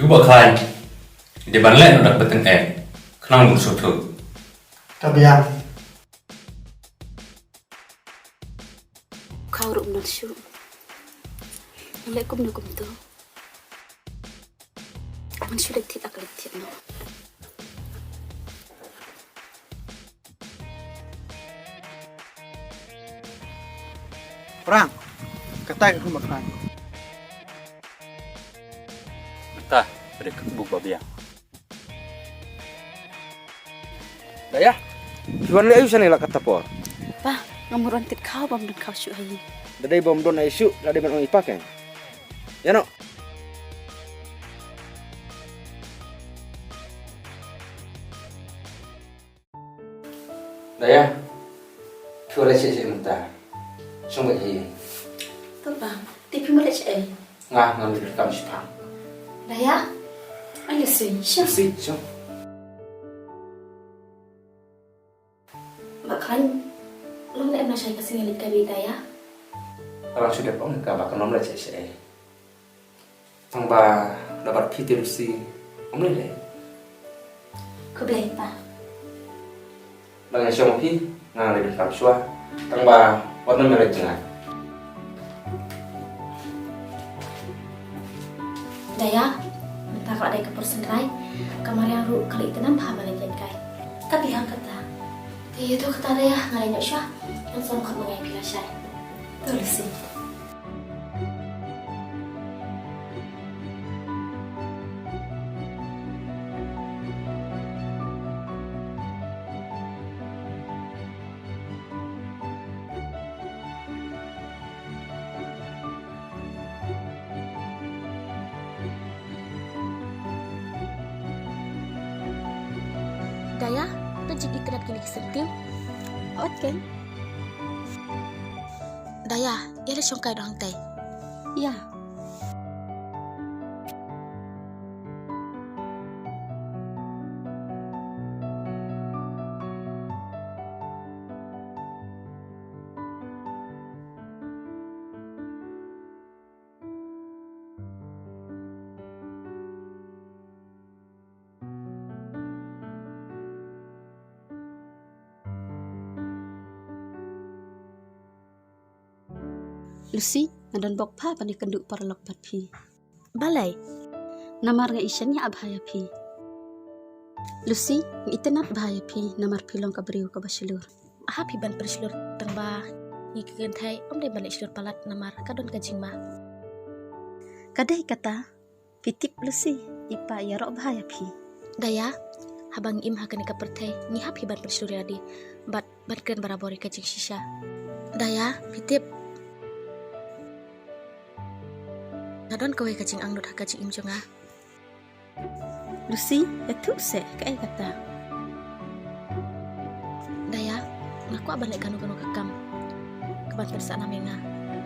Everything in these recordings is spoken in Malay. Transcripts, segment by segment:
Yubakan, di banlen udah beten kenang bersutu. Kabiang. Kau rum nol syu. Alaikum nukum tu. Man sudah tidak kelit no. Perang. Kata aku makan. Entah, pada kebuk babiang. Daya, gimana ayu sana lah kata po? Pa, ngamuran tit kau bam dan kau syu hayi. Dadai bom don isu, dadai ban ipak kan? Ya no. Daya, pura sih mentah. Sungguh ini. Tu bang, tipi mulai cai. Ngah ngambil kamu sipang. Daya, ayo sih, syu. Si, so. Makan, lu nak nak saya kasih ngelit kabi Daya. Orang sudah pun bakal nomor cek. Tangba dapat fitur si om ni le. Kau beli pa. Bang siapa pi ngang lebih kamu suah. Tangba warna merah jangan. Daya, minta kau ada ke persenrai. Kamar yang ru kali itu nampak mana jen kai. Tapi hang kata, dia tu kata Daya ngalai nak syah. Yang selalu kau mengai pilih syah. Tulis sih. Daya, penjigi kenap kini kesentil. Awat kan? Daya, ia ada songkai doang teh. Ya. Lucy, ngadan bok pa pani kenduk parlok pat pi. Balai. Namar nga isyan ya abhaya pi. Lucy, itenat bahaya pi namar pilong kabriu ka basilur. Aha pi ban persilur tangba ngikegen thai om de balik silur palat namar kadon kajing ma. Kadai kata pitip Lucy ipa ya ro bahaya pi. Daya, habang im hakani ka perthai ni hapi ban persilur yadi. Bat kren barabori kajing shisha. Daya, pitip Nadon kawai kacing angdut ha kacing imjonga. Lucy, itu se kai kata. Daya, ngaku aban lek kanu-kanu kakam. Keban persa namenga.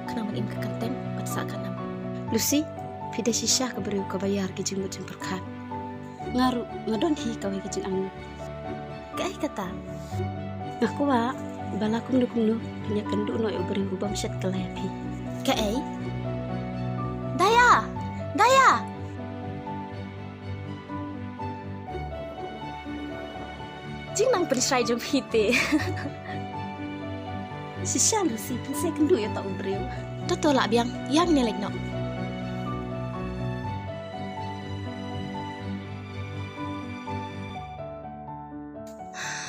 Kena mengim ke kantem persa kanam. Lucy, pide sisah ke beriu ke bayar kicing bucing perkat. Ngaru ngadon hi kawai kacing angdut. Kai kata. Ngaku wa balakum dukung punya kenduk no beriu bam set kelayapi. Kai Daya! Daya! Jing nang perisai jom hiti. Sisya Lucy, pensai kendu ya tak ubriu. Toto lah biang, yang nyelek no.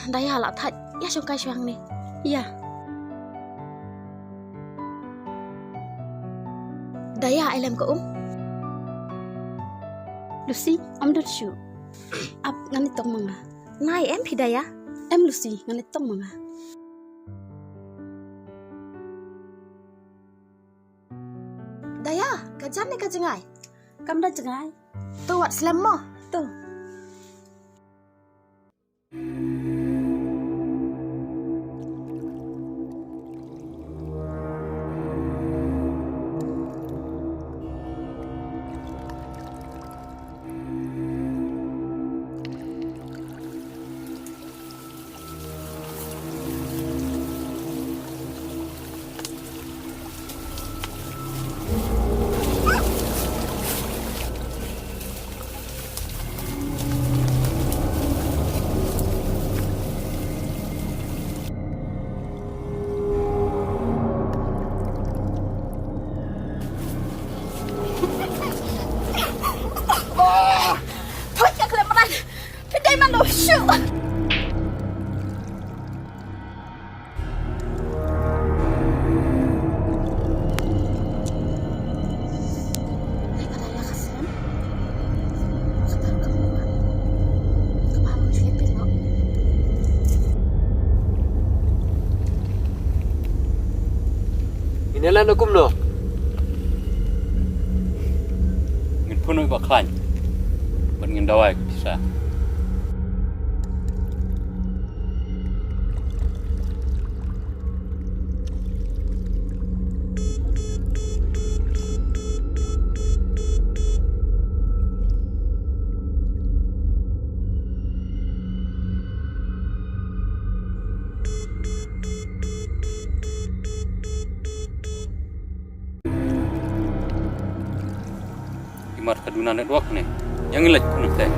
Daya lah tak, ya syongkai syuang ni. Ya. Daya alam ko Lucy, dot syu. Ap nganitong mga. Nai em hidaya. Em Lucy nganitong mga. Daya, kajan ni kajengai. Kam dah jengai. Tu wat slam mo. Tu. manusia. Daripada Allah kasihan. Katakan kamu mau Filipin lo. Inilah hukum lo. Ngin puno ba klan. Ban ngin dawai bisa. Imar kaduna network nih. Yang ilat kuno teh.